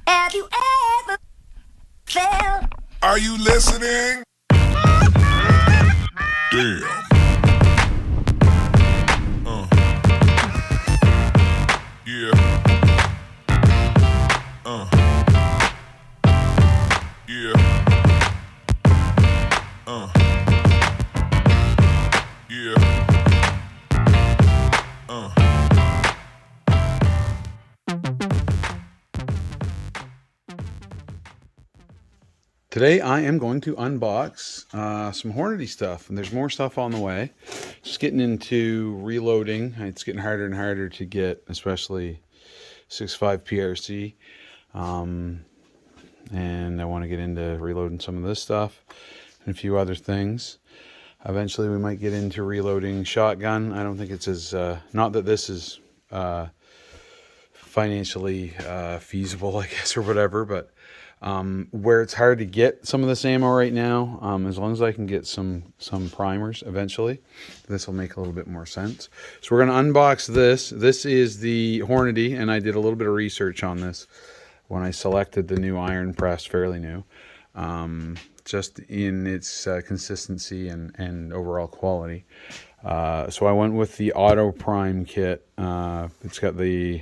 Have you ever felt? Are you listening? Damn. Yeah. Yeah. Yeah. Today I am going to unbox some Hornady stuff, and there's more stuff on the way. Just getting into reloading. It's getting harder and harder to get, especially 6.5 PRC. And I want to get into reloading some of this stuff and a few other things. Eventually we might get into reloading shotgun. I don't think it's as, not that this is financially feasible, I guess, or whatever, but where it's hard to get some of this ammo right now, as long as I can get some primers eventually, this will make a little bit more sense. So we're going to unbox this. This is the Hornady, and I did a little bit of research on this when I selected the new iron press, fairly new, just in its consistency and overall quality. So I went with the auto prime kit. It's got the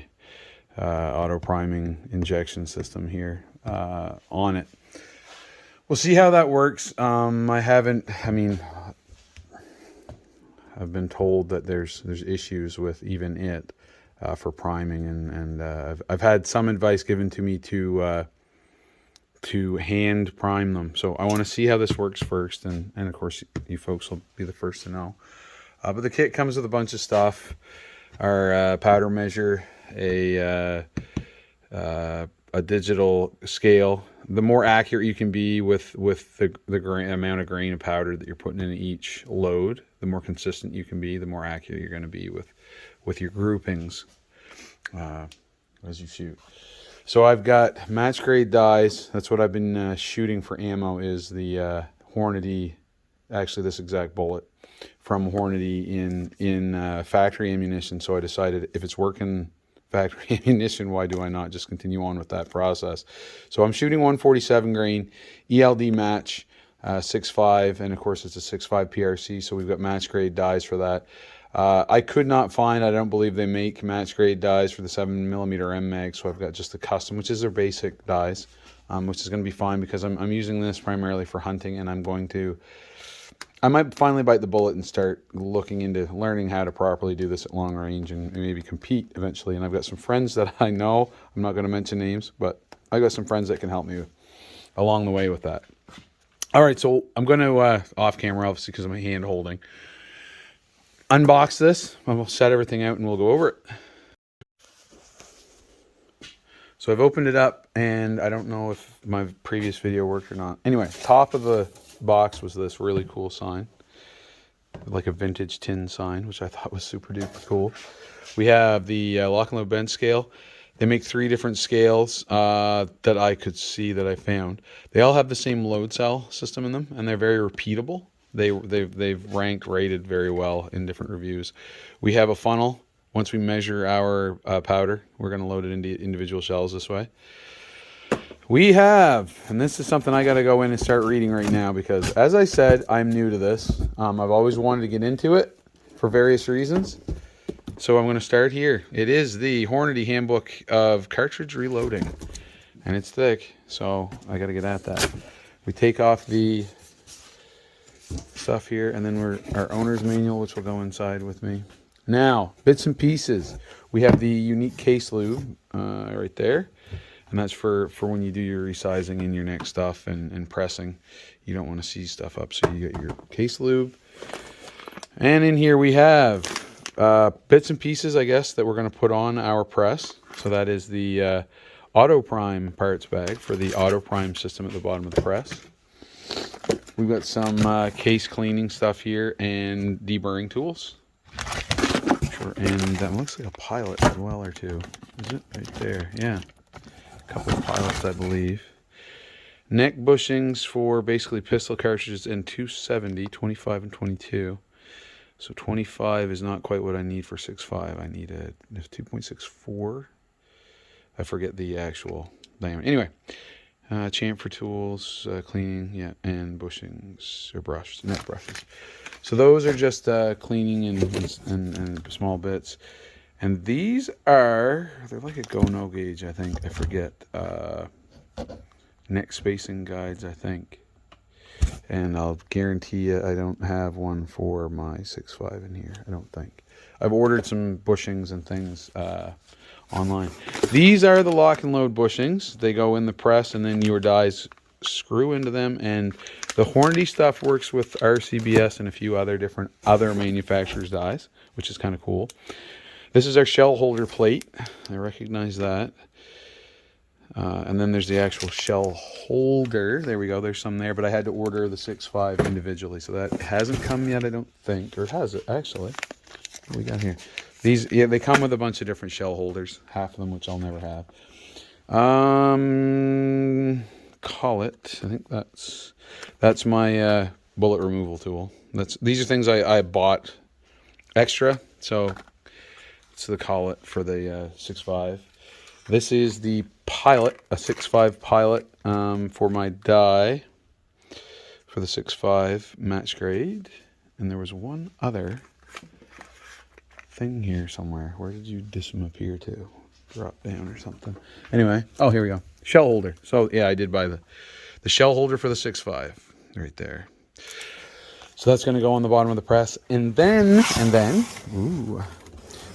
auto priming injection system here on it. We'll see how that works. I've been told that there's issues with even it for priming, and I've had some advice given to me to hand prime them. So I want to see how this works first, and of course you folks will be the first to know. But the kit comes with a bunch of stuff: our powder measure, a digital scale. The more accurate you can be with the amount of grain of powder that you're putting in each load, the more consistent you can be, the more accurate you're going to be with your groupings as you shoot. So I've got match grade dies. That's what I've been shooting for ammo, is the Hornady, actually this exact bullet from Hornady in factory ammunition. So I decided, if it's working factory ammunition, why do I not just continue on with that process? So I'm shooting 147 grain ELD match 6.5, and of course it's a 6.5 PRC, so we've got match grade dies for that. I could not find, I don't believe they make match grade dies for the 7mm M mag, so I've got just the custom, which is their basic dies, which is going to be fine because I'm using this primarily for hunting, and I might finally bite the bullet and start looking into learning how to properly do this at long range and maybe compete eventually. And I've got some friends that I know, I'm not going to mention names, but I got some friends that can help me along the way with that. All right, so I'm going to, off camera, obviously, because of my hand holding, unbox this, and we'll set everything out and we'll go over it. So I've opened it up, and I don't know if my previous video worked or not. Anyway, top of the box was this really cool sign, like a vintage tin sign, which I thought was super duper cool. We have the lock and load bench scale. They make 3 different scales that I could see that I found. They all have the same load cell system in them, and they're very repeatable. They've rated very well in different reviews. We have a funnel. Once we measure our powder, we're going to load it into individual shells this way. We have, and this is something I got to go in and start reading right now, because as I said, I'm new to this. I've always wanted to get into it for various reasons. So I'm going to start here. It is the Hornady Handbook of Cartridge Reloading, and it's thick, so I got to get at that. We take off the stuff here, and then our owner's manual, which will go inside with me. Now, bits and pieces. We have the unique case lube right there. And that's for when you do your resizing in your neck stuff and pressing. You don't want to seize stuff up, so you get your case lube. And in here we have bits and pieces, I guess, that we're going to put on our press. So that is the auto prime parts bag for the auto prime system at the bottom of the press. We've got some case cleaning stuff here and deburring tools. And that looks like a pilot as well, or two. Is it? Right there, yeah. Couple of pilots, I believe. Neck bushings for basically pistol cartridges in 270, 25 and 22. So 25 is not quite what I need for 6.5. I need a 2.64. I forget the actual diameter. Anyway, chamfer tools, cleaning, yeah, and bushings or brush, net brushes. So those are just cleaning and small bits. And these are, they're like a go-no gauge, I think. I forget. Neck spacing guides, I think. And I'll guarantee you I don't have one for my 6.5 in here, I don't think. I've ordered some bushings and things online. These are the lock and load bushings. They go in the press and then your dies screw into them. And the Hornady stuff works with RCBS and a few other different manufacturers' dies, which is kind of cool. This is our shell holder plate. I recognize that. And then there's the actual shell holder. There we go. There's some there, but I had to order the 6.5 individually, so that hasn't come yet, I don't think. Or has it, actually? What do we got here? These, yeah, they come with a bunch of different shell holders. Half of them, which I'll never have. Collet. I think that's my bullet removal tool. These are things I bought extra. So it's the collet for the 6.5. This is the pilot, a 6.5 pilot for my die for the 6.5 match grade. And there was one other thing here somewhere. Where did you disappear to? Drop down or something. Anyway, oh, here we go. Shell holder. So, yeah, I did buy the shell holder for the 6.5 right there. So that's going to go on the bottom of the press. And then, ooh,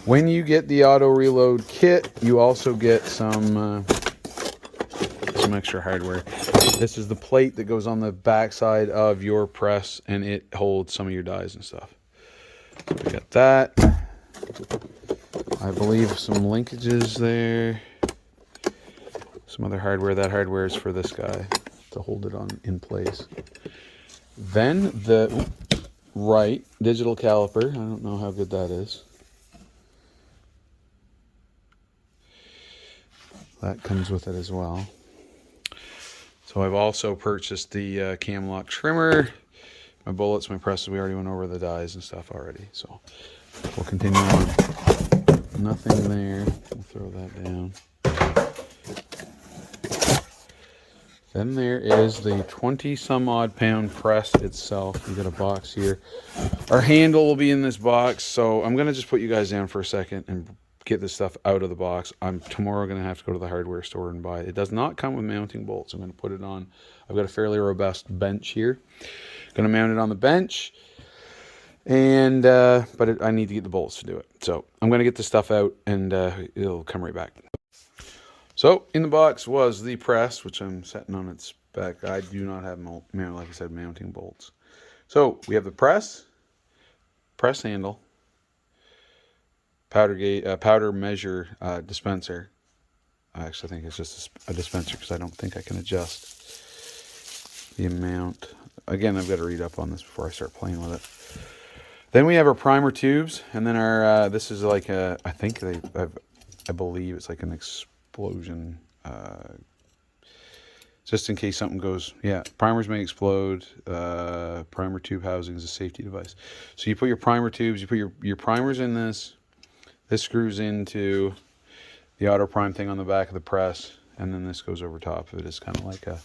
when you get the auto reload kit, you also get some extra hardware. This is the plate that goes on the back side of your press, and it holds some of your dies and stuff. So we got that. I believe some linkages there. Some other hardware. That hardware is for this guy to hold it in place. Then the right digital caliper. I don't know how good that is. That comes with it as well. So I've also purchased the cam lock trimmer, my bullets, my presses. We already went over the dies and stuff already. So we'll continue on. Nothing there. We'll throw that down. Then there is the 20 some odd pound press itself. You got a box here. Our handle will be in this box. So I'm going to just put you guys down for a second and get this stuff out of the box. I'm tomorrow going to have to go to the hardware store and buy it. It does not come with mounting bolts. I'm going to put it on. I've got a fairly robust bench here. Going to mount it on the bench. And I need to get the bolts to do it. So I'm going to get the stuff out and it'll come right back. So in the box was the press, which I'm setting on its back. I do not have, like I said, mounting bolts. So we have the press handle, powder measure dispenser. I actually think it's just a dispenser because I don't think I can adjust the amount. Again, I've got to read up on this before I start playing with it. Then we have our primer tubes, and then our this is like a, I believe it's like an explosion, just in case something goes. Yeah, primers may explode. Primer tube housing is a safety device. So you put your primer tubes, you put your primers in this. This screws into the auto prime thing on the back of the press, and then this goes over top of it. It's kind of like a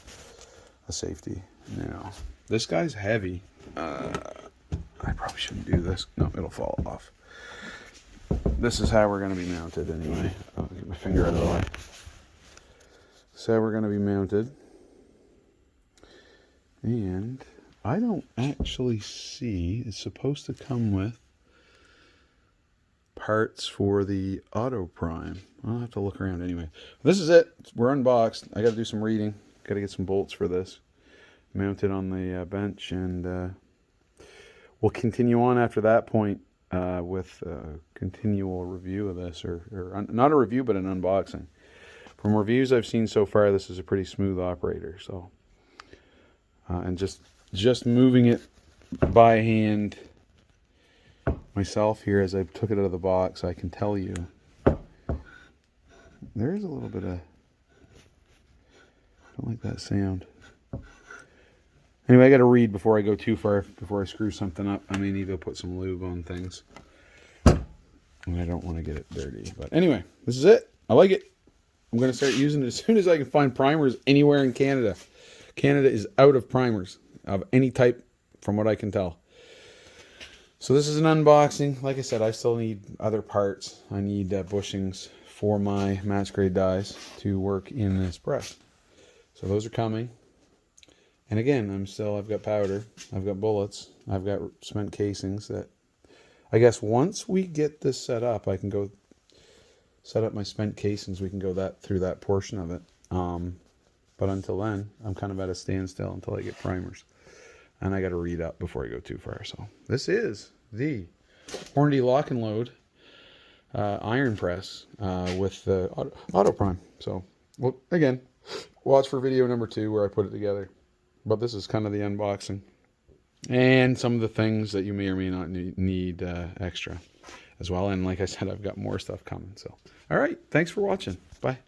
safety. Now, this guy's heavy. I probably shouldn't do this. No, it'll fall off. This is how we're going to be mounted anyway. I'll get my finger out of the way. This is how we're going to be mounted. And I don't actually see, it's supposed to come with parts for the auto prime. I'll have to look around anyway. This is it. We're unboxed. I got to do some reading. Got to get some bolts for this. Mounted on the bench, and we'll continue on after that point with a continual review of this, or not a review, but an unboxing. From reviews I've seen so far, this is a pretty smooth operator. So, and just moving it by hand myself here as I took it out of the box, I can tell you there is a little bit of, I don't like that sound. Anyway, I got to read before I go too far, before I screw something up. I may need to put some lube on things. And I don't want to get it dirty. But anyway, this is it. I like it. I'm going to start using it as soon as I can find primers anywhere in Canada. Canada is out of primers of any type from what I can tell. So this is an unboxing. Like I said, I still need other parts. I need bushings for my match grade dies to work in this press. So those are coming. And again, I've got powder, I've got bullets, I've got cement casings that I guess once we get this set up, I can go set up my spent casings. We can go through that portion of it. But until then, I'm kind of at a standstill until I get primers. And I got to read up before I go too far. So this is the Hornady Lock and Load iron press with the auto prime. So, well, again, watch for video number 2 where I put it together. But this is kind of the unboxing. And some of the things that you may or may not need extra as well. And like I said, I've got more stuff coming. So, all right. Thanks for watching. Bye.